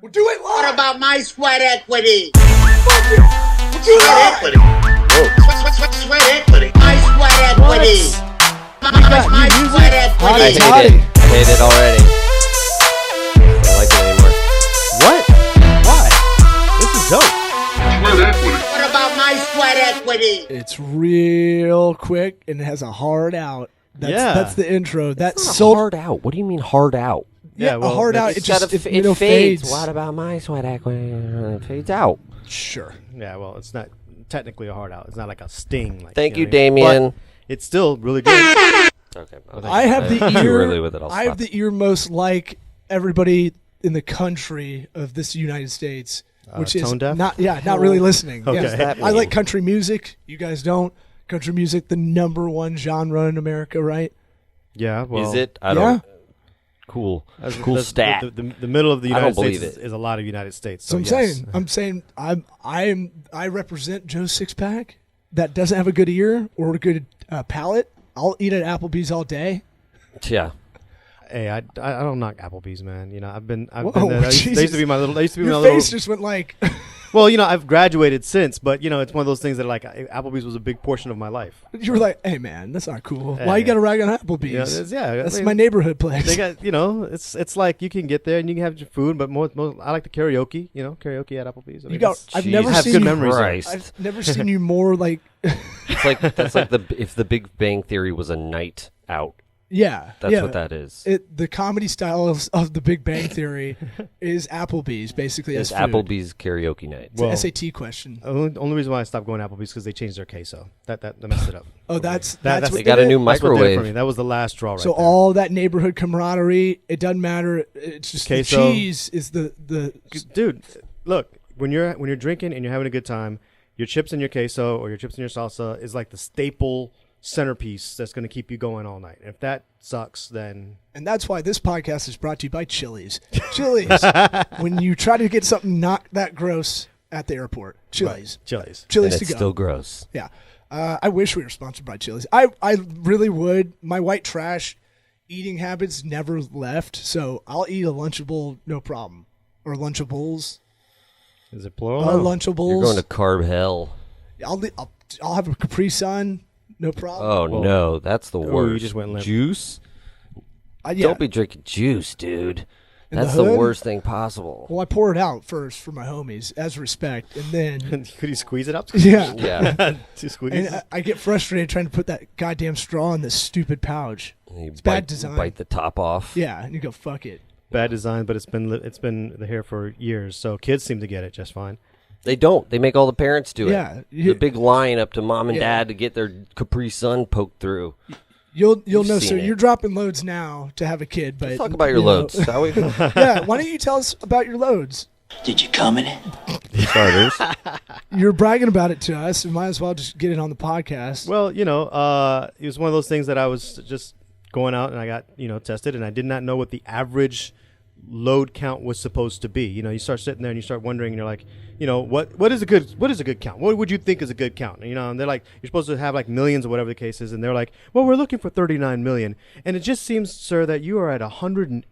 We'll do it live. What about my sweat equity? Fuck you. We'll do it live. Equity. Sweat equity. My sweat equity. My sweat equity. I hate it already. I don't like it anymore. What? Why? This is dope. Sweat equity. What about my sweat equity? It's real quick and it has a hard out. That's the intro. That's so hard out. What do you mean hard out? Yeah, well, a hard out. It just it fades. What about my sweat equity? It fades out. Sure. Yeah, well, it's not technically a hard out. It's not like a sting. Like, Thank you, know what I mean? Damien. But it's still really good. Okay. I have the too ear. early with it. I have the ear most like everybody in the country of this United States, which is tone deaf? not really listening. Okay. Yeah. What does that I mean? like country music. You guys don't. Country music, the #1 genre in America, right? Yeah, well. Is it? I don't. Cool. Cool stat. The middle of the I don't United States believe it. is a lot of United States. So yes. I'm saying I represent Joe Sixpack that doesn't have a good ear or a good palate. I'll eat at Applebee's all day. Yeah. Hey, I don't knock Applebee's, man. You know, I've been there. Whoa, They used to be my little. Your face just went like. Well, you know, I've graduated since, but you know, it's one of those things that like Applebee's was a big portion of my life. You were like, "Hey, man, that's not cool. Hey. Why you got to rag on Applebee's? That's my neighborhood place." They got, you know, it's like you can get there and you can have your food, but most I like the karaoke. You know, karaoke at Applebee's. I mean, I've never have seen good you. memories. I've never seen you more like. It's like that's like if the Big Bang Theory was a night out. Yeah, That's what that is. The comedy style of the Big Bang Theory is Applebee's, basically. It's as food. Applebee's karaoke night. It's an SAT question. Only reason why I stopped going to Applebee's because they changed their queso. That messed it up. Oh, that's That's what they got a new That's what did it microwave. for me. That was the last straw right So there. all that neighborhood camaraderie, it doesn't matter. It's just Queso. the cheese is the. Dude, look, when you're drinking and you're having a good time, your chips and your queso or your chips and your salsa is like the staple centerpiece that's going to keep you going all night. If that sucks, then And that's why this podcast is brought to you by Chili's. Chili's. When you try to get something not that gross at the airport, Chili's. Chili's. Chili's And to it's go. still gross. Yeah. I wish we were sponsored by Chili's. I really would. My white trash eating habits never left, so I'll eat a Lunchable, no problem. Or Lunchables. Is it plural? Lunchables. You're going to carb hell. I'll have a Capri Sun, no problem. Oh no, that's the worst. you just went limp. Juice? Yeah. Don't be drinking juice, dude. In That's the the hood? worst thing possible. Well, I pour it out first for my homies as respect, and then Could you squeeze it up? yeah, Yeah. Two squeeze. and I get frustrated trying to put that goddamn straw in this stupid pouch. You It's bad design. Bite the top off. Yeah, and you go fuck it. Bad design, but it's been here for years, so kids seem to get it just fine. They don't. They make all the parents do Yeah, it. The big line up to mom and Yeah. dad to get their Capri Sun poked through. You'll You've know, seen sir. it. You're dropping loads now to have a kid, but Let's talk about your you know. loads, shall we? Yeah, why don't you tell us about your loads? Did you come in it? Starters. You're bragging about it to us. You might as well just get it on the podcast. Well, you know, it was one of those things that I was just going out and I got, you know, tested, and I did not know what the average load count was supposed to be. You know, you start sitting there and you start wondering, and you're like, you know, what is a good count? What would you think is a good count? You know, and they're like, you're supposed to have like millions or whatever the case is, and they're like, well, we're looking for 39 million, and it just seems, sir, that you are at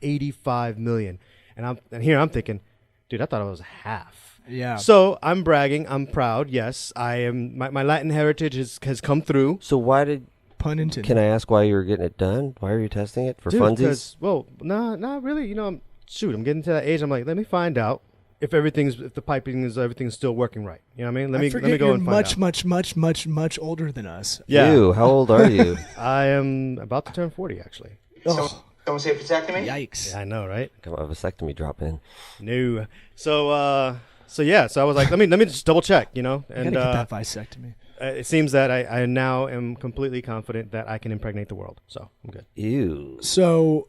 185 million, and here I'm thinking, dude, I thought it was half. Yeah. So I'm bragging, I'm proud. Yes, I am. My Latin heritage has come through. So why did? Pun intended. Can I ask why you were getting it done? Why are you testing it for Dude, funsies? 'cause, well, not really. You know, I'm getting to that age. I'm like, let me find out if the piping is everything's still working right. You know what I mean? Let me go you're and find out. much older than us. Yeah, Ew, how old are you? I am about to turn 40 actually. Oh, Don't say vasectomy? yikes. Yeah, I know, right? Come on, vasectomy drop in. No. So yeah. So I was like, let me just double check. You know, I and gotta get that vasectomy. it seems that I now am completely confident that I can impregnate the world. So I'm good. Ew. So,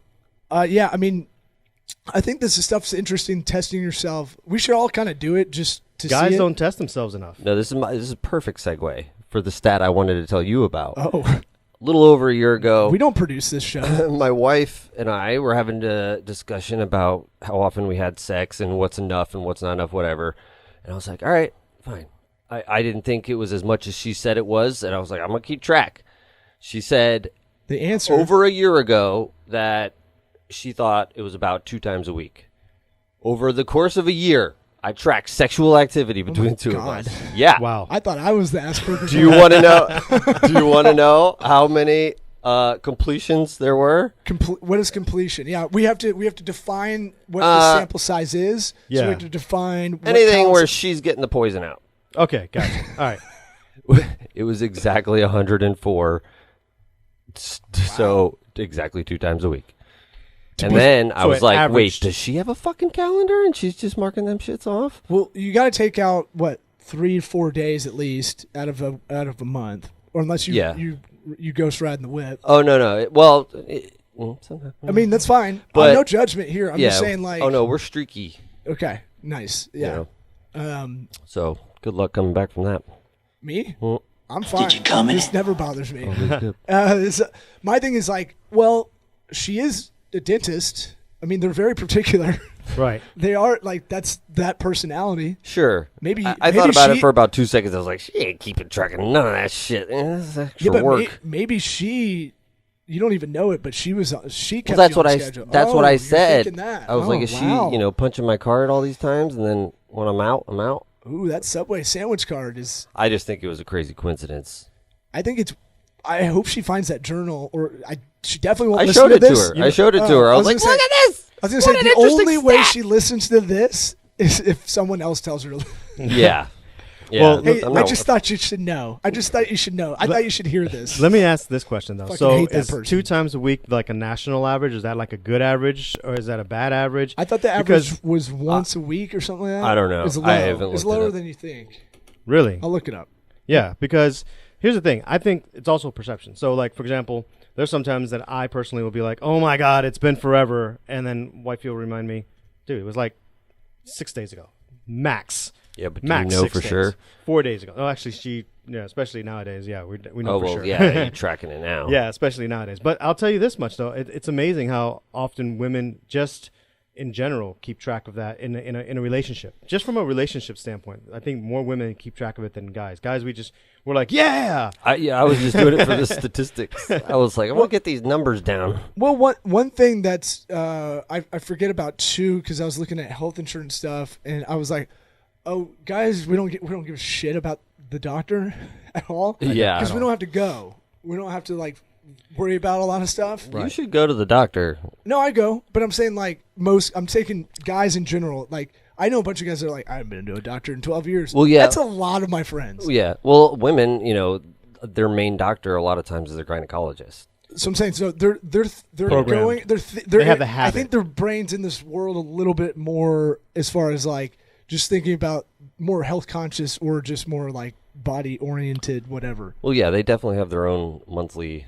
yeah, I mean, I think this stuff's interesting. Testing yourself. We should all kind of do it just to Guys see it. don't test themselves enough. No, this is a perfect segue for the stat I wanted to tell you about. Oh, A little over a year ago, we don't produce this show. my wife and I were having a discussion about how often we had sex and what's enough and what's not enough, whatever. And I was like, all right, fine. I didn't think it was as much as she said it was, and I was like, I'm going to keep track. She said The answer. over a year ago that she thought it was about 2 times a week. Over the course of a year, I tracked sexual activity between two of us. Yeah. Wow. I thought I was the Asperger's. Do you want to know? Do you want to know how many completions there were? What is completion? Yeah, we have to define what the sample size is. Yeah. So we have to define what Anything counts. where she's getting the poison out. Okay, gotcha. All right. It was exactly 104. So exactly 2 times a week. And then I was like, wait, does she have a fucking calendar and she's just marking them shits off? Well, you got to take out what 3-4 days at least out of a month, or unless you ghost ride in the whip. Oh no. I mean, that's fine. But no judgment here. I'm just saying, like, oh no, we're streaky. Okay, nice. Yeah. So good luck coming back from that. Me? Well, I'm fine. Did you come in? This never bothers me. Oh, My thing is like, well, she is a dentist. I mean, they're very particular. Right. They are like that's that personality. Sure. Maybe I thought about it for about 2 seconds. I was like, she ain't keeping track of none of that shit. This is extra work. Maybe she. You don't even know it, but she kept that's you on what I. schedule. That's what I you're said. thinking that. I was like, is wow. she, punching my card all these times, and then when I'm out, I'm out. Ooh, that Subway sandwich card is. I just think it was a crazy coincidence. I think it's. I hope she finds that journal, or she definitely won't I listen showed it this. to her. I showed it to her. I was like, look at this. I was going to say, the only way she listens to this is if someone else tells her to listen. Yeah. Yeah. Well, Hey, I just thought you should know. I thought you should hear this. Let me ask this question, though. Fucking So hate that is person. 2 times a week like a national average? Is that like a good average, or is that a bad average? I thought the average was once a week or something like that. I don't know. It's low. I haven't It's looked it lower up. than you think. Really? I'll look it up. Yeah, because here's the thing. I think it's also perception. So, like, for example, there's sometimes that I personally will be like, oh, my God, it's been forever. And then wifey will remind me, dude, it was like 6 days ago. Max. Yeah, but do Max you know 6 for days. sure? 4 days ago. Oh, actually, especially nowadays. Yeah, we know Oh, for well, sure. yeah, you're tracking it now. Yeah, especially nowadays. But I'll tell you this much, though. It's amazing how often women just in general keep track of that in a relationship. Just from a relationship standpoint, I think more women keep track of it than guys. Guys, we're like, yeah. I was just doing it for the statistics. I was like, I'm going to get these numbers down. Well, one thing that's I forget about too, because I was looking at health insurance stuff, and I was like, oh, guys, we don't give a shit about the doctor at all. Yeah. because we don't have to go. We don't have to like worry about a lot of stuff. You should go to the doctor. No, I go, but I'm saying like I'm taking guys in general. Like I know a bunch of guys that are like, I haven't been to a doctor in 12 years. Well, yeah. That's a lot of my friends. Yeah. Well, women, their main doctor a lot of times is their gynecologist. So I'm saying, so they're Programmed. going, They have the I habit. think their brain's in this world a little bit more as far as like just thinking about more health conscious or just more like body oriented, whatever. Well, yeah, they definitely have their own monthly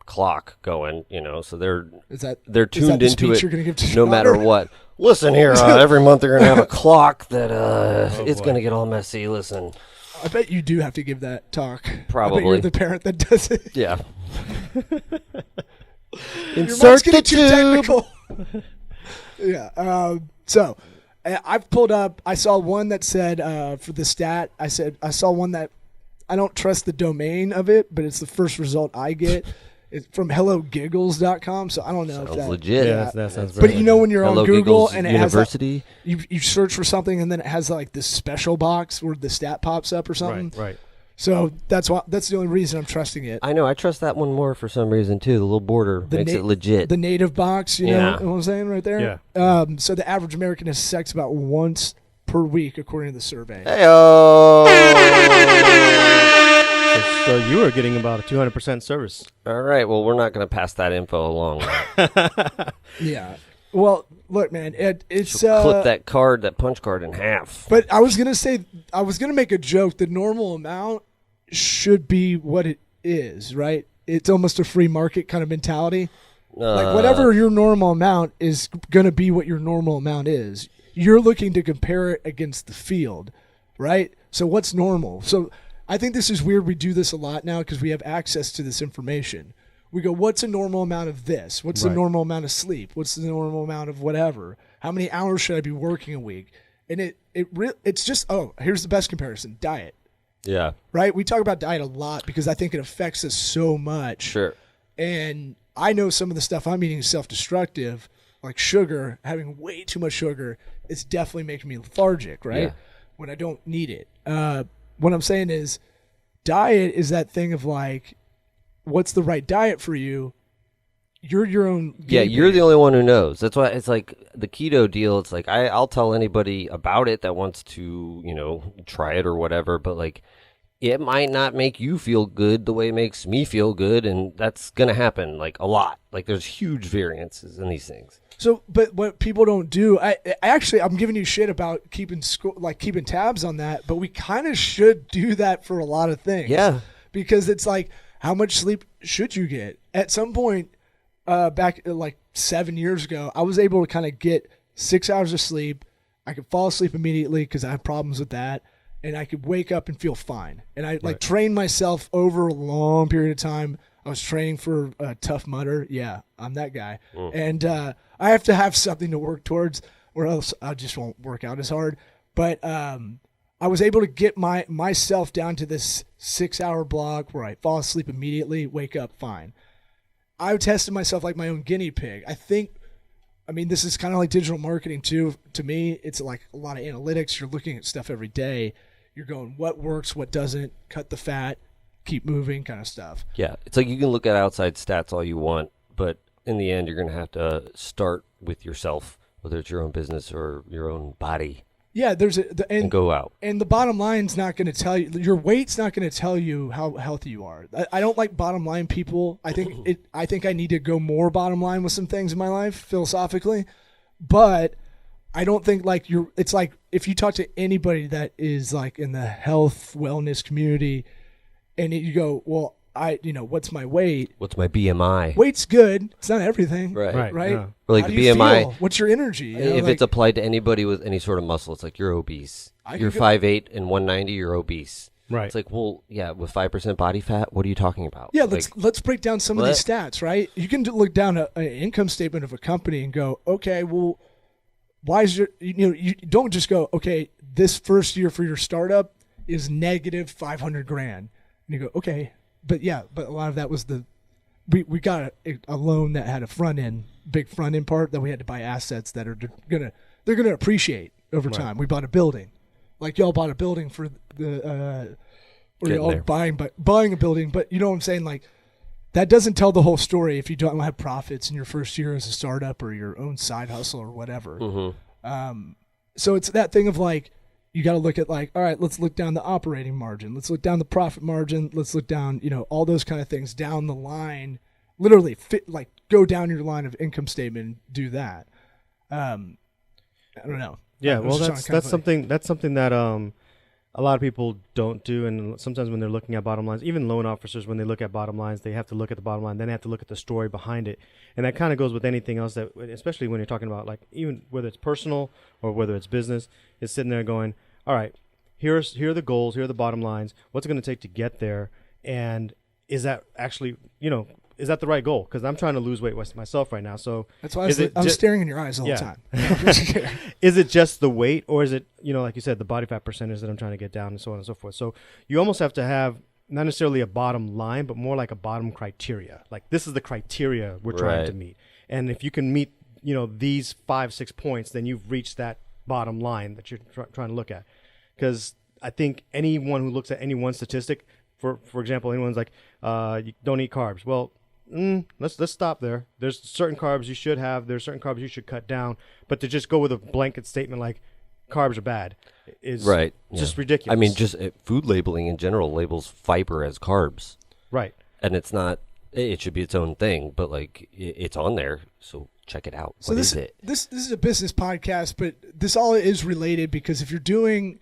clock going, so they're Is tuned that the into speech it you're gonna give to no your matter daughter? what. Listen here, every month they're going to have a clock that it's boy. going to get all messy. Listen. I bet you do have to give that talk. I bet Probably. you're the parent that does it. Yeah. Your mom's Insert getting the too tube. technical. Yeah. So I've pulled up. I saw one that said for the stat. I saw one that I don't trust the domain of it, but it's the first result I get. It's from hellogiggles.com. So I don't know if Sounds that. legit. Yeah, that sounds But very you know when you're Hello on Google Giggles and it University. has like, you search for something and then it has like this special box where the stat pops up or something. Right. So that's the only reason I'm trusting it. I know. I trust that one more for some reason too. The little border makes it legit. The native box, you Yeah. know what I'm saying right there? Yeah. So the average American has sex about once per week, according to the survey. Heyo. So you were getting about a 200% service. All right. Well, we're not going to pass that info along. Yeah. Well, look, man, it's Clip that punch card in half. But I was gonna make a joke. The normal amount should be what it is, right? It's almost a free market kind of mentality. Like whatever your normal amount is gonna be what your normal amount is. You're looking to compare it against the field, right? So what's normal? So I think this is weird. We do this a lot now because we have access to this information. We go, what's a normal amount of this? What's the Right. normal amount of sleep? What's the normal amount of whatever? How many hours should I be working a week? And it's just, here's the best comparison, diet, Yeah. right? We talk about diet a lot because I think it affects us so much. Sure. And I know some of the stuff I'm eating is self-destructive, like sugar, having way too much sugar, it's definitely making me lethargic, right? Yeah. When I don't need it. What I'm saying is diet is that thing of like, what's the right diet for you? You're your own. Yeah, you're the only one who knows. That's why it's like the keto deal. It's like I'll tell anybody about it that wants to, try it or whatever. But like, it might not make you feel good the way it makes me feel good, and that's gonna happen like a lot. Like, there's huge variances in these things. So, but what people don't do, I'm giving you shit about keeping tabs on that. But we kind of should do that for a lot of things. Yeah, because it's like, how much sleep should you get? At some point. Back like 7 years ago, I was able to kind of get 6 hours of sleep. I could fall asleep immediately because I have problems with that, and I could wake up and feel fine. And I like trained myself over a long period of time. I was training for Tough Mudder. Yeah, I'm that guy. And I have to have something to work towards, or else I just won't work out as hard. But I was able to get myself down to this 6 hour block where I fall asleep immediately, wake up fine. I tested myself like my own guinea pig. This is kind of like digital marketing too. To me, it's like a lot of analytics. You're looking at stuff every day. You're going, what works, what doesn't, cut the fat, keep moving kind of stuff. Yeah. It's like you can look at outside stats all you want, but in the end, you're going to have to start with yourself, whether it's your own business or your own body. Yeah, and go out. And the bottom line's not going to tell you, your weight's not going to tell you how healthy you are. I don't like bottom line people. I think I need to go more bottom line with some things in my life philosophically, but I don't think like it's like if you talk to anybody that is like in the health wellness community and you go, well, what's my weight? What's my BMI? Weight's good. It's not everything. Right. Yeah. Or like how the do you BMI. feel? What's your energy? If it's applied to anybody with any sort of muscle, it's like you're obese. You're 5'8" and 190, you're obese. Right. It's like, well, yeah, with 5% body fat, what are you talking about? Yeah, let's break down some of these stats, right? You can look down an income statement of a company and go, okay, well, why is you don't just go, okay, this first year for your startup is negative $500,000. And you go, okay. But a lot of that was we got a loan that had a big front end part that we had to buy assets that they're gonna appreciate over time. We bought a building, like y'all bought a building for or y'all buying a building, but you know what I'm saying? Like that doesn't tell the whole story if you don't have profits in your first year as a startup or your own side hustle or whatever. Mm-hmm. So it's that thing of like. You got to look at like, all right, let's look down the operating margin. Let's look down the profit margin. Let's look down, all those kind of things down the line. Literally, go down your line of income statement and do that. I don't know. Yeah, well, that's something that a lot of people don't do, and sometimes when they're looking at bottom lines, even loan officers, when they look at bottom lines, they have to look at the bottom line, then they have to look at the story behind it, and that kind of goes with anything else that, especially when you're talking about like even whether it's personal or whether it's business, is sitting there going, all right, here are the goals, here are the bottom lines, what's it going to take to get there, and is that actually, is that the right goal? Because I'm trying to lose weight myself right now. So that's why I'm staring in your eyes all the time. Is it just the weight, or is it, like you said, the body fat percentage that I'm trying to get down, and so on and so forth? So you almost have to have not necessarily a bottom line, but more like a bottom criteria. Like this is the criteria we're trying to meet. And if you can meet, these 5-6 points, then you've reached that bottom line that you're trying to look at. Because I think anyone who looks at any one statistic, for example, anyone's like, you don't eat carbs. Well, let's stop there. There's certain carbs you should have. There's certain carbs you should cut down. But to just go with a blanket statement like carbs are bad is just ridiculous. I mean, just food labeling in general labels fiber as carbs. Right. And it's not. It should be its own thing, but like it's on there, so check it out. So this is a business podcast, but this all is related because if you're trying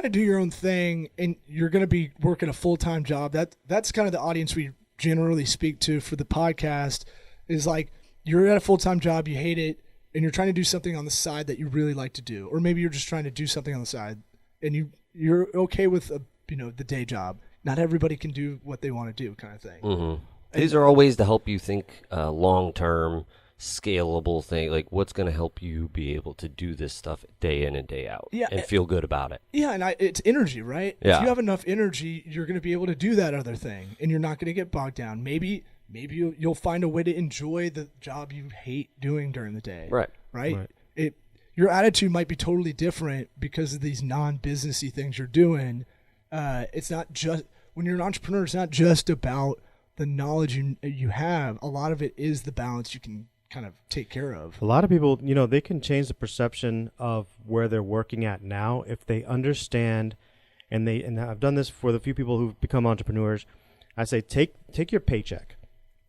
to do your own thing and you're going to be working a full-time job, that's kind of the audience we generally speak to for the podcast is like you're at a full-time job, you hate it, and you're trying to do something on the side that you really like to do, or maybe you're just trying to do something on the side and you're okay with the day job. Not everybody can do what they want to do, kind of thing. Mm-hmm. These are all ways to help you think long-term, scalable thing. Like what's going to help you be able to do this stuff day in and day out and feel good about it. Yeah, and it's energy, right? Yeah. If you have enough energy, you're going to be able to do that other thing, and you're not going to get bogged down. Maybe maybe you'll find a way to enjoy the job you hate doing during the day. Right. Your attitude might be totally different because of these non-businessy things you're doing. It's not just when you're an entrepreneur. It's not just about the knowledge you have. A lot of it is the balance you can kind of take care of. A lot of people, they can change the perception of where they're working at now if they understand, and I've done this for the few people who've become entrepreneurs. I say, take your paycheck,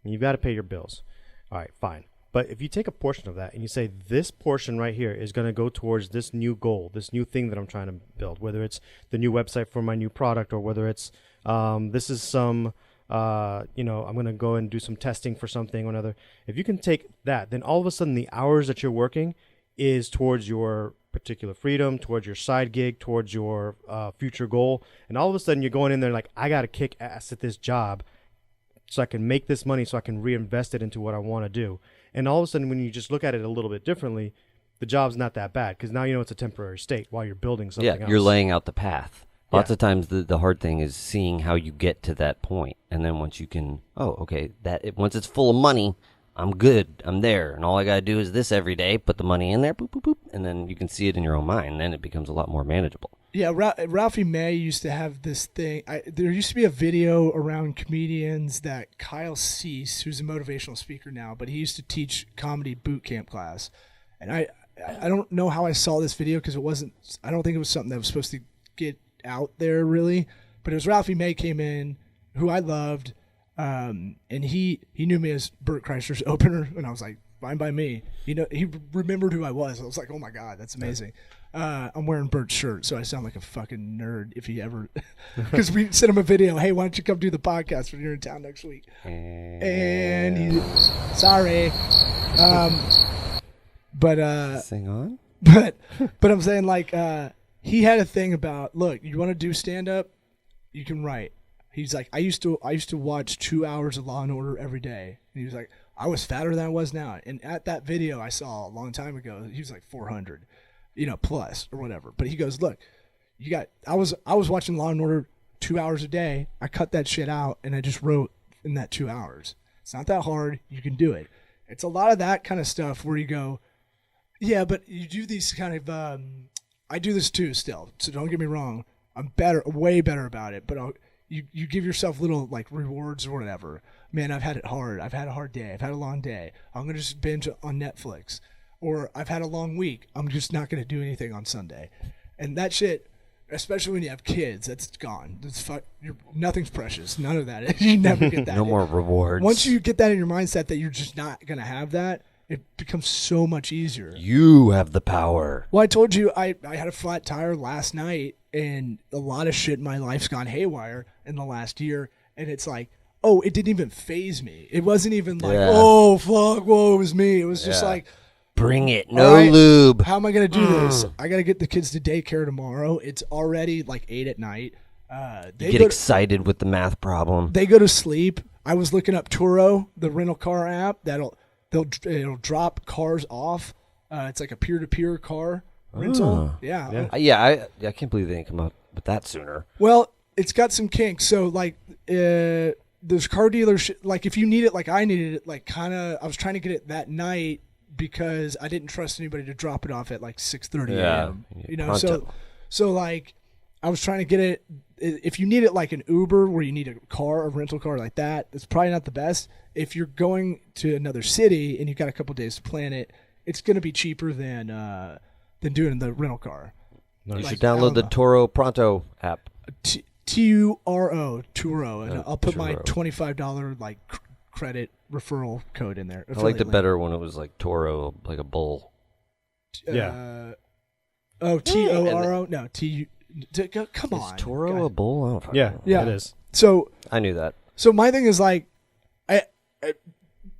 and you've got to pay your bills. All right, fine. But if you take a portion of that and you say, this portion right here is going to go towards this new goal, this new thing that I'm trying to build, whether it's the new website for my new product, or whether it's this is some I'm going to go and do some testing for something or another. If you can take that, then all of a sudden the hours that you're working is towards your particular freedom, towards your side gig, towards your future goal. And all of a sudden you're going in there like, I got to kick ass at this job so I can make this money so I can reinvest it into what I want to do. And all of a sudden when you just look at it a little bit differently, the job's not that bad because now it's a temporary state while you're building something else. You're laying out the path. Lots of times the hard thing is seeing how you get to that point. And then once you can, once it's full of money, I'm good. I'm there. And all I got to do is this every day, put the money in there, boop, boop, boop. And then you can see it in your own mind. Then it becomes a lot more manageable. Yeah, Ralphie May used to have this thing. There used to be a video around comedians that Kyle Cease, who's a motivational speaker now, but he used to teach comedy boot camp class. And I don't know how I saw this video because I don't think it was something that was supposed to get out there really, but it was Ralphie May came in, who I loved, and he knew me as Bert Kreischer's opener, and I was like, fine by me. He remembered who I was. I was like, oh my god, that's amazing. I'm wearing Bert's shirt, so I sound like a fucking nerd if he ever, because we sent him a video. Hey, why don't you come do the podcast when you're in town next week? And he, sorry, but sing on. But I'm saying like. He had a thing about, look, you want to do stand-up, you can write. He's like, I used to watch 2 hours of Law and Order every day. And he was like, I was fatter than I was now. And at that video I saw a long time ago, he was like 400, plus or whatever. But he goes, look, I was watching Law and Order 2 hours a day. I cut that shit out and I just wrote in that 2 hours. It's not that hard. You can do it. It's a lot of that kind of stuff where you go, yeah, but you do these kind of, I do this too still, so don't get me wrong. I'm way better about it, but you give yourself little like rewards or whatever. Man, I've had it hard. I've had a hard day. I've had a long day. I'm going to just binge on Netflix. Or I've had a long week. I'm just not going to do anything on Sunday. And that shit, especially when you have kids, that's gone. Nothing's precious. None of that. You never get that. No more rewards. Once you get that in your mindset that you're just not going to have that, it becomes so much easier. You have the power. Well, I told you I had a flat tire last night, and a lot of shit in my life's gone haywire in the last year. And it's like, oh, it didn't even faze me. It wasn't even like, oh, fuck, whoa, it was me. It was just like, bring it, no lube. How am I going to do this? I got to get the kids to daycare tomorrow. It's already like 8 at night. You get excited with the math problem. They go to sleep. I was looking up Turo, the rental car app it'll drop cars off. It's like a peer-to-peer car rental. Yeah. I can't believe they didn't come up with that sooner. Well, it's got some kinks. So like there's car dealers, like if you need it like I needed it, like kind of I was trying to get it that night because I didn't trust anybody to drop it off at like 6:30 a.m. So like I was trying to get it. If you need it like an Uber where you need a rental car like that, it's probably not the best. If you're going to another city and you've got a couple days to plan it, it's going to be cheaper than doing the rental car. You should download the Toro Pronto app. Turo, and I'll put my $25 like credit referral code in there. I liked it better when it was like Toro, like a bull. Toro? No, come on. Is Toro a bull? Yeah, it is. So I knew that. So my thing is like,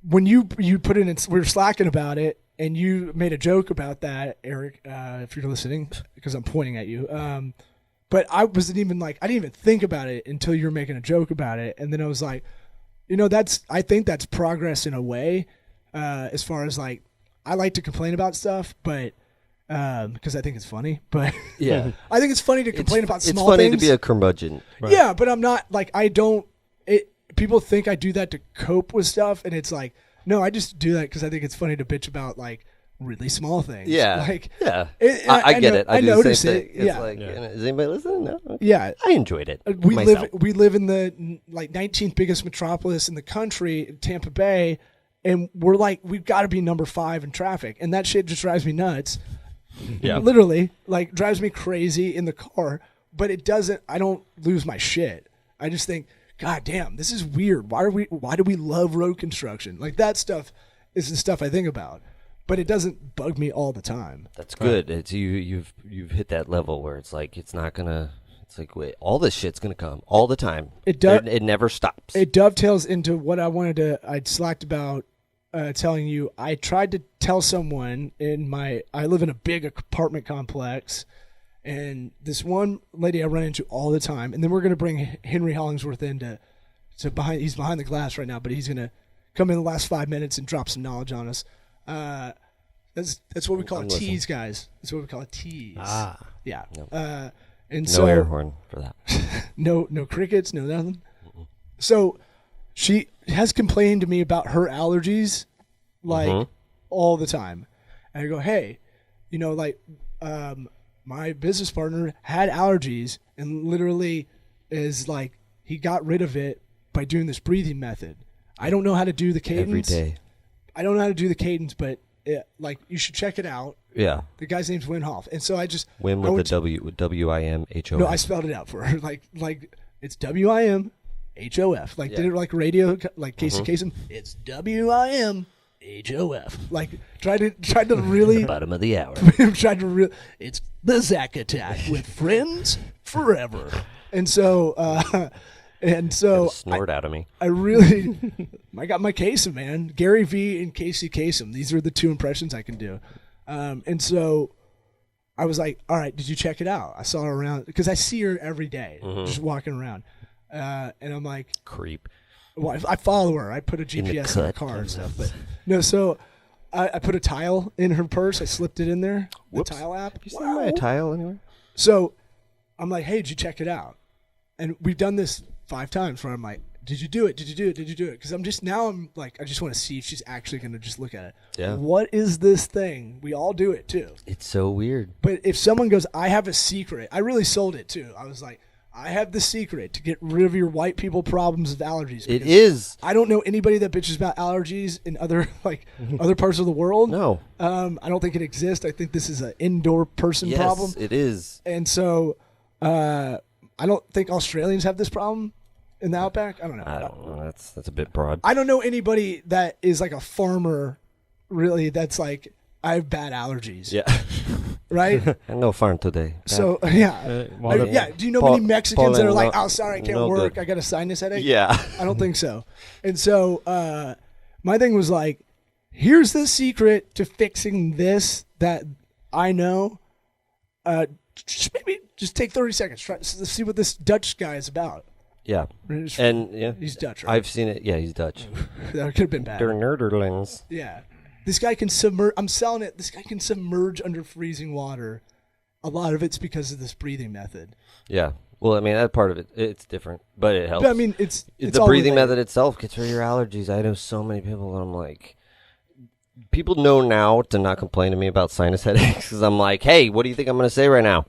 when you put it in, we were slacking about it, and you made a joke about that, Eric. If you're listening, because I'm pointing at you. But I wasn't even like, I didn't even think about it until you were making a joke about it, and then I was like, I think that's progress in a way. As far as like, I like to complain about stuff, but. Because I think it's funny, but yeah, I think it's funny to complain about small things. It's funny to be a curmudgeon. Right. Yeah, but I'm not like people think I do that to cope with stuff, and it's like, no, I just do that because I think it's funny to bitch about like really small things. Yeah. Like, I get it. I do notice the same it. thing. It's Yeah. like, is anybody listening? No. Okay. Yeah. I enjoyed it. We myself. live in the like 19th biggest metropolis in the country, Tampa Bay, and we're like, we've got to be number 5 in traffic, and that shit just drives me nuts. Yeah. Literally, like, drives me crazy in the car, but it doesn't. I don't lose my shit. I just think, God damn, this is weird. Why do we love road construction? Like, that stuff is the stuff I think about, but it doesn't bug me all the time. That's good. It's you've hit that level where it's like it's not gonna. It's like, wait, all this shit's gonna come all the time. It never stops. It dovetails into what I'd slacked about telling you. I tried to tell someone I live in a big apartment complex, and this one lady I run into all the time, and then we're gonna bring Henry Hollingsworth in to behind. He's behind the glass right now, but he's gonna come in the last 5 minutes and drop some knowledge on us. That's what we call a tease, guys. That's what we call a tease. Yeah. No. And no so air horn for that. no crickets, no nothing. So she has complained to me about her allergies, like all the time. And I go, hey, like my business partner had allergies and literally is like, he got rid of it by doing this breathing method. I don't know how to do the cadence. Every day. I don't know how to do the cadence, but you should check it out. Yeah. The guy's name's Wim Hof. And so I just... Wim with the W, with W-I-M-H-O-F. No, I spelled it out for her. Like it's W-I-M-H-O-F. Like, did it like radio, like Casey Kasem? It's W-I-M-H-O-F. Like, tried to really... Bottom of the hour. tried to really... It's the Zack Attack with friends forever. And so... snort out of me. I really, I got my Kasem, man. Gary V and Casey Kasem. These are the 2 impressions I can do. And so I was like, all right, did you check it out? I saw her around because I see her every day, just walking around. And I'm like, creep. Well, I follow her. I put a GPS in her car and stuff. But no, so I put a tile in her purse. I slipped it in there. Whoops. The tile app. Have you seen my tile anywhere? So I'm like, hey, did you check it out? And we've done this 5 times where I'm like, did you do it? Did you do it? Did you do it? Because I'm like, I just want to see if she's actually going to just look at it. Yeah. What is this thing? We all do it too. It's so weird. But if someone goes, I have a secret, I really sold it too. I was like, I have the secret to get rid of your white people problems of allergies. It is. I don't know anybody that bitches about allergies in other other parts of the world. No. I don't think it exists. I think this is an indoor person problem. Yes, it is. And so I don't think Australians have this problem in the outback. I don't know. I don't know. That's a bit broad. I don't know anybody that is like a farmer, really. That's like, I have bad allergies. Yeah. Right. I know farm today. So yeah, yeah. Do you know many Mexicans that are like, "Oh, sorry, I can't work. I got a sinus headache"? Yeah. I don't think so. And so my thing was like, here's the secret to fixing this that I know. Just take 30 seconds. Try to see what this Dutch guy is about. Yeah. And yeah, he's Dutch, right? I've seen it. Yeah, he's Dutch. That could have been bad. Der Nerderlands. Yeah. This guy can submerge. I'm selling it. This guy can submerge under freezing water. A lot of it's because of this breathing method. Yeah. Well, I mean, that part of it, it's different, but it helps. But, I mean, it's the breathing method itself gets rid of your allergies. I know so many people that I'm like, people know now to not complain to me about sinus headaches because I'm like, hey, what do you think I'm going to say right now?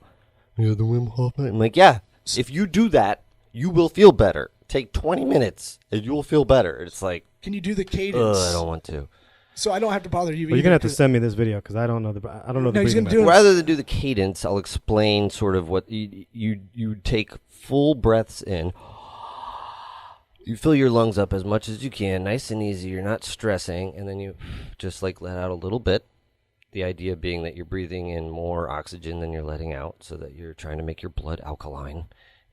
Yeah, the Wim Hof. I'm like, yeah, if you do that, you will feel better. Take 20 minutes and you will feel better. It's like, can you do the cadence? I don't want to. So I don't have to bother you. Well, you're gonna have to send me this video because I don't know the breathing method. Rather than do the cadence, I'll explain sort of what you take full breaths in. You fill your lungs up as much as you can, nice and easy. You're not stressing, and then you just like let out a little bit. The idea being that you're breathing in more oxygen than you're letting out, so that you're trying to make your blood alkaline.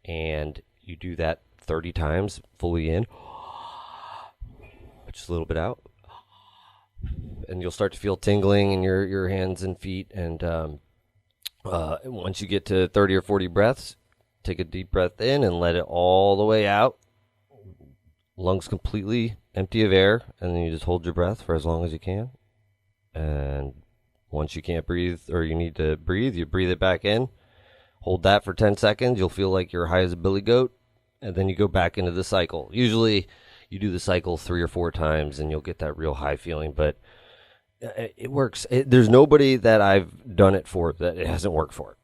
And you do that 30 times, fully in, just a little bit out. And you'll start to feel tingling in your hands and feet. And once you get to 30 or 40 breaths, take a deep breath in and let it all the way out. Lungs completely empty of air. And then you just hold your breath for as long as you can. And once you can't breathe or you need to breathe, you breathe it back in. Hold that for 10 seconds. You'll feel like you're high as a billy goat. and then you go back into the cycle. Usually you do the cycle 3 or 4 times and you'll get that real high feeling, but it works. There's nobody that I've done it for that it hasn't worked for.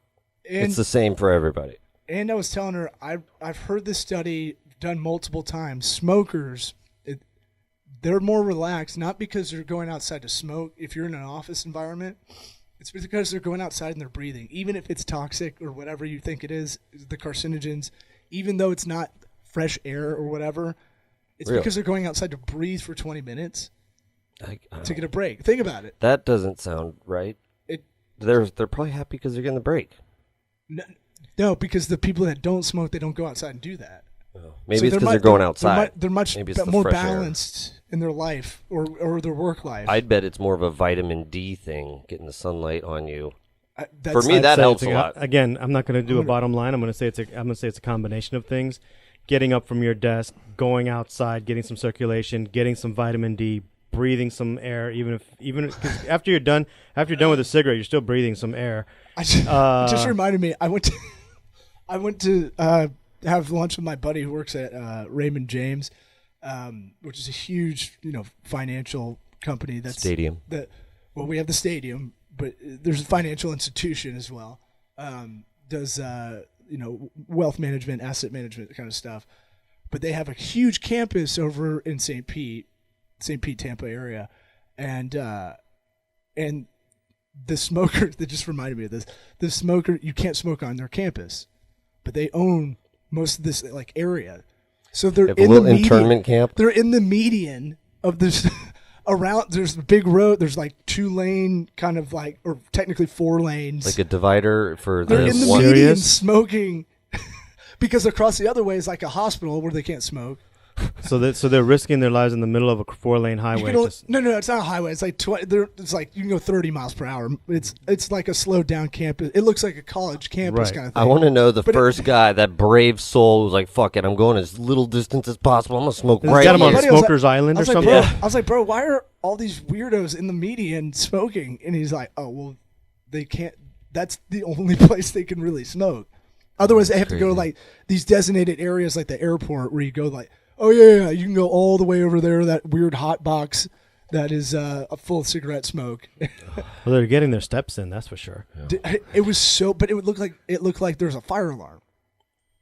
And, it's the same for everybody. And I was telling her, I've heard this study done multiple times. Smokers, they're more relaxed, not because they're going outside to smoke. If you're in an office environment, it's because they're going outside and they're breathing. Even if it's toxic or whatever you think it is, the carcinogens, even though it's not fresh air or whatever, it's because they're going outside to breathe for 20 minutes to get a break. Think about it. That doesn't sound right. They're probably happy because they're getting the break. No, because the people that don't smoke, they don't go outside and do that. Oh, maybe it's because they're going outside. They're much more balanced in their life or their work life. I'd bet it's more of a vitamin D thing, getting the sunlight on you. For me, that helps a lot. Again, I'm not going to do a bottom line. I'm going to say it's a combination of things. Getting up from your desk, going outside, getting some circulation, getting some vitamin D, breathing some air. Even cause after you're done with a cigarette, you're still breathing some air. Just reminded me. I went to have lunch with my buddy who works at Raymond James, which is a huge financial company. That's stadium. Well, we have the stadium, but there's a financial institution as well. Does wealth management, asset management kind of stuff. But they have a huge campus over in St. Pete, Tampa area, and the smoker that just reminded me of this. The smoker, you can't smoke on their campus, but they own most of this area. So they're in the internment camp. They're in the median of this. Around there's a big road. There's 2-lane kind of or technically 4 lanes. Like a divider for They're in the median smoking because across the other way is like a hospital where they can't smoke. So they're risking their lives in the middle of a 4-lane highway. No, it's not a highway. It's like 20. It's like you can go 30 miles per hour. It's like a slowed down campus. It looks like a college campus kind of thing. I want to know the first guy, that brave soul, who's like, "Fuck it, I'm going as little distance as possible. I'm gonna smoke right got him here." on Smoker's Island or something. I was like, bro, why are all these weirdos in the median smoking? And he's like, oh well, they can't. That's the only place they can really smoke. Otherwise, they have to go to these designated areas like the airport where you go oh, yeah, you can go all the way over there, that weird hot box that is full of cigarette smoke. Well, they're getting their steps in, that's for sure. Yeah. It was but it looked like there's a fire alarm.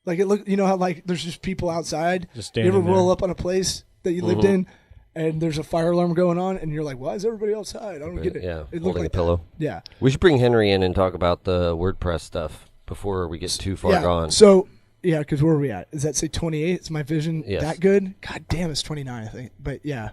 It looked, how there's just people outside. Just you ever standing roll there. up on a place that you lived in, and there's a fire alarm going on, and you're like, why is everybody outside? I don't get it. Yeah, it holding a pillow. Yeah. We should bring Henry in and talk about the WordPress stuff before we get too far gone. So... Yeah, because where are we at? Does that say 28? Is my vision that good? God damn, it's 29, I think. But yeah,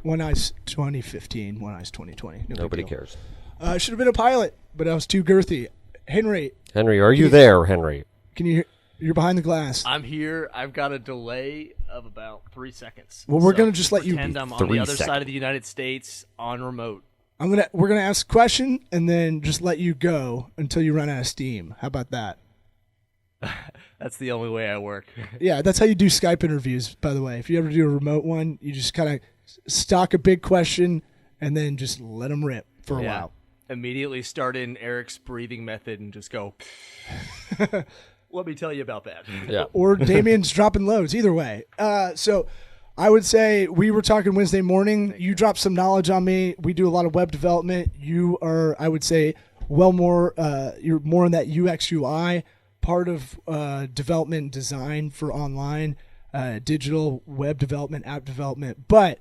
one eye's 2015, one eye's 2020. Nobody cares. I should have been a pilot, but I was too girthy. Henry, are you there, Henry? Can you hear? You're behind the glass. I'm here. I've got a delay of about 3 seconds. Well, we're going to just let you... pretend I'm on the other side of the United States on remote. We're gonna ask a question and then just let you go until you run out of steam. How about that? That's the only way I work. Yeah, that's how you do Skype interviews, by the way. If you ever do a remote one, you just kind of stock a big question and then just let them rip for a while. Immediately start in Eric's breathing method and just go, let me tell you about that. Yeah. Or Damien's dropping loads. Either way. So I would say we were talking Wednesday morning. You dropped some knowledge on me. We do a lot of web development. You are, I would say, you're more in that UX UI part of development and design for online, digital web development, app development. But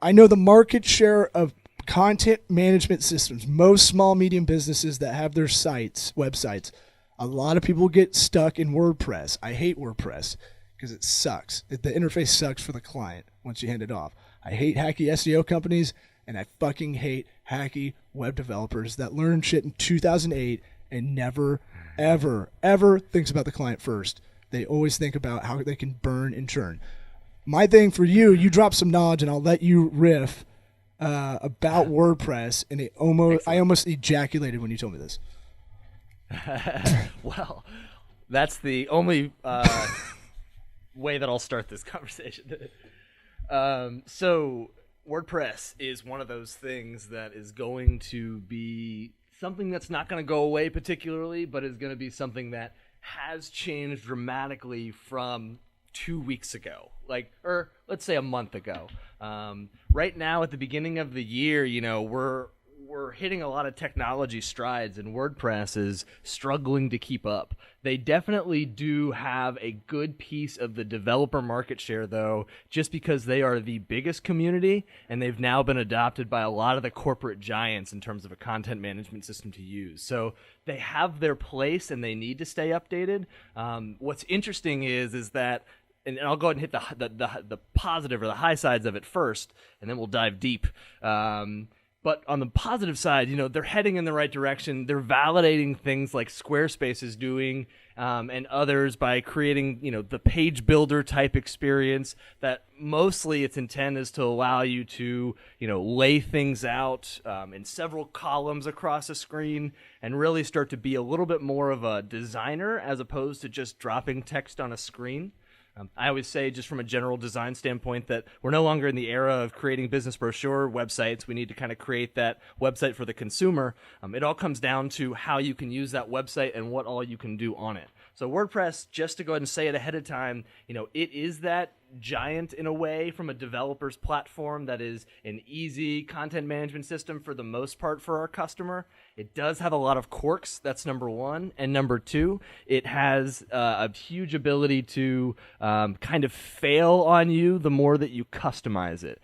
I know the market share of content management systems, most small, medium businesses that have their websites, a lot of people get stuck in WordPress. I hate WordPress because it sucks. The interface sucks for the client once you hand it off. I hate hacky SEO companies, and I fucking hate hacky web developers that learned shit in 2008 and never ever thinks about the client first. They always think about how they can burn and churn. My thing for you dropped some knowledge, and I'll let you riff about WordPress. And I almost ejaculated when you told me this. Well, that's the only way that I'll start this conversation. So WordPress is one of those things that is going to be something that's not going to go away particularly, but is going to be something that has changed dramatically from 2 weeks ago, or let's say a month ago. Right now, at the beginning of the year, we're hitting a lot of technology strides, and WordPress is struggling to keep up. They definitely do have a good piece of the developer market share, though, just because they are the biggest community, and they've now been adopted by a lot of the corporate giants in terms of a content management system to use. So they have their place, and they need to stay updated. What's interesting is that, and I'll go ahead and hit the positive or the high sides of it first, and then we'll dive deep. But on the positive side, they're heading in the right direction. They're validating things like Squarespace is doing, and others by creating, the page builder type experience that mostly its intent is to allow you to, lay things out in several columns across a screen and really start to be a little bit more of a designer as opposed to just dropping text on a screen. I always say, just from a general design standpoint, that we're no longer in the era of creating business brochure websites. We need to kind of create that website for the consumer. It all comes down to how you can use that website and what all you can do on it. So WordPress, just to go ahead and say it ahead of time, it is that giant in a way from a developer's platform that is an easy content management system for the most part for our customer. It does have a lot of quirks. That's number one. And number two, it has a huge ability to kind of fail on you the more that you customize it.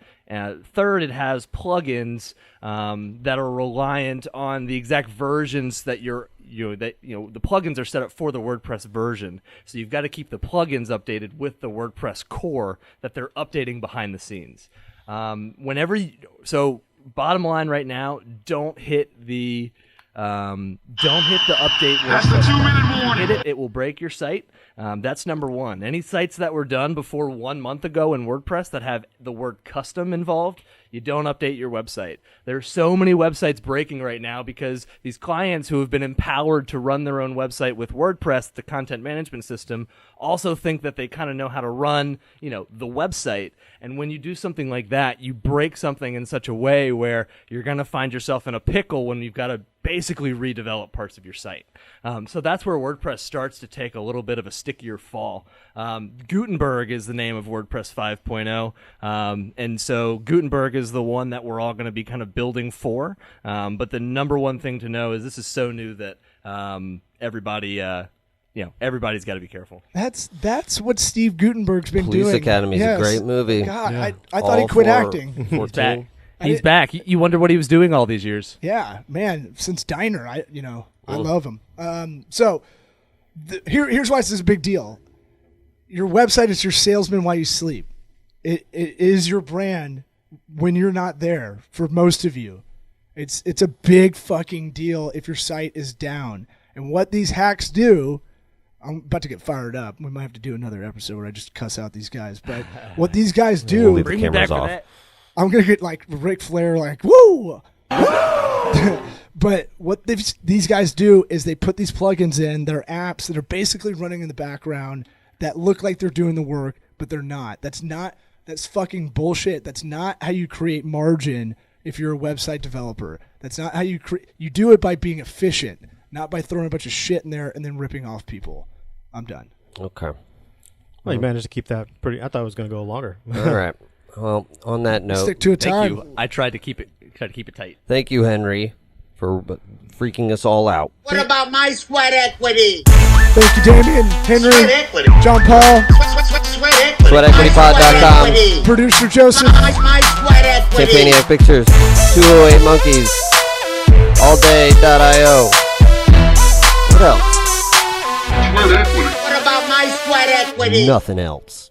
Third, it has plugins that are reliant on the exact versions that the plugins are set up for the WordPress version. So you've got to keep the plugins updated with the WordPress core that they're updating behind the scenes. So bottom line right now, don't hit the update. That's the 2-minute warning. Hit it, it will break your site. That's number one. Any sites that were done before 1 month ago in WordPress that have the word custom involved, you don't update your website. There are so many websites breaking right now because these clients who have been empowered to run their own website with WordPress, the content management system, also think that they kind of know how to run, the website. And when you do something like that, you break something in such a way where you're going to find yourself in a pickle when you've got to basically redevelop parts of your site. So that's where WordPress starts to take a little bit of a stickier fall. Gutenberg is the name of WordPress 5.0. And so Gutenberg is the one that we're all going to be kind of building for. But the number one thing to know is this is so new that everybody's got to be careful. That's what Steve Gutenberg's been doing. Police Academy is a great movie. God, yeah. I thought he quit acting. He's back. He's back. You wonder what he was doing all these years. Yeah, man. Since Diner, I love him. So here's why this is a big deal. Your website is your salesman while you sleep. It is your brand when you're not there. For most of you, it's a big fucking deal if your site is down. And what these hacks do, I'm about to get fired up. We might have to do another episode where I just cuss out these guys. But what these guys do, leave the cameras off. I'm gonna get like Ric Flair, like woo. But what these guys do is they put these plugins in their apps that are basically running in the background that look like they're doing the work, but they're not. That's fucking bullshit. That's not how you create margin if you're a website developer. That's not how you do it by being efficient, not by throwing a bunch of shit in there and then ripping off people. I'm done. Okay. Well, you managed to keep that pretty. I thought it was going to go longer. All right. Well, on that note, stick to a time. Thank you. I tried to keep it tight. Thank you, Henry, for freaking us all out. What about my sweat equity? Thank you, Damien, Henry, Sweat equity. John Paul, Sweat equity. SweatEquityPod.com. My sweat equity. Producer Joseph, My sweat equity. Campaniac Pictures, 208 Monkeys, allday.io. What else? What about my sweat equity? Nothing else.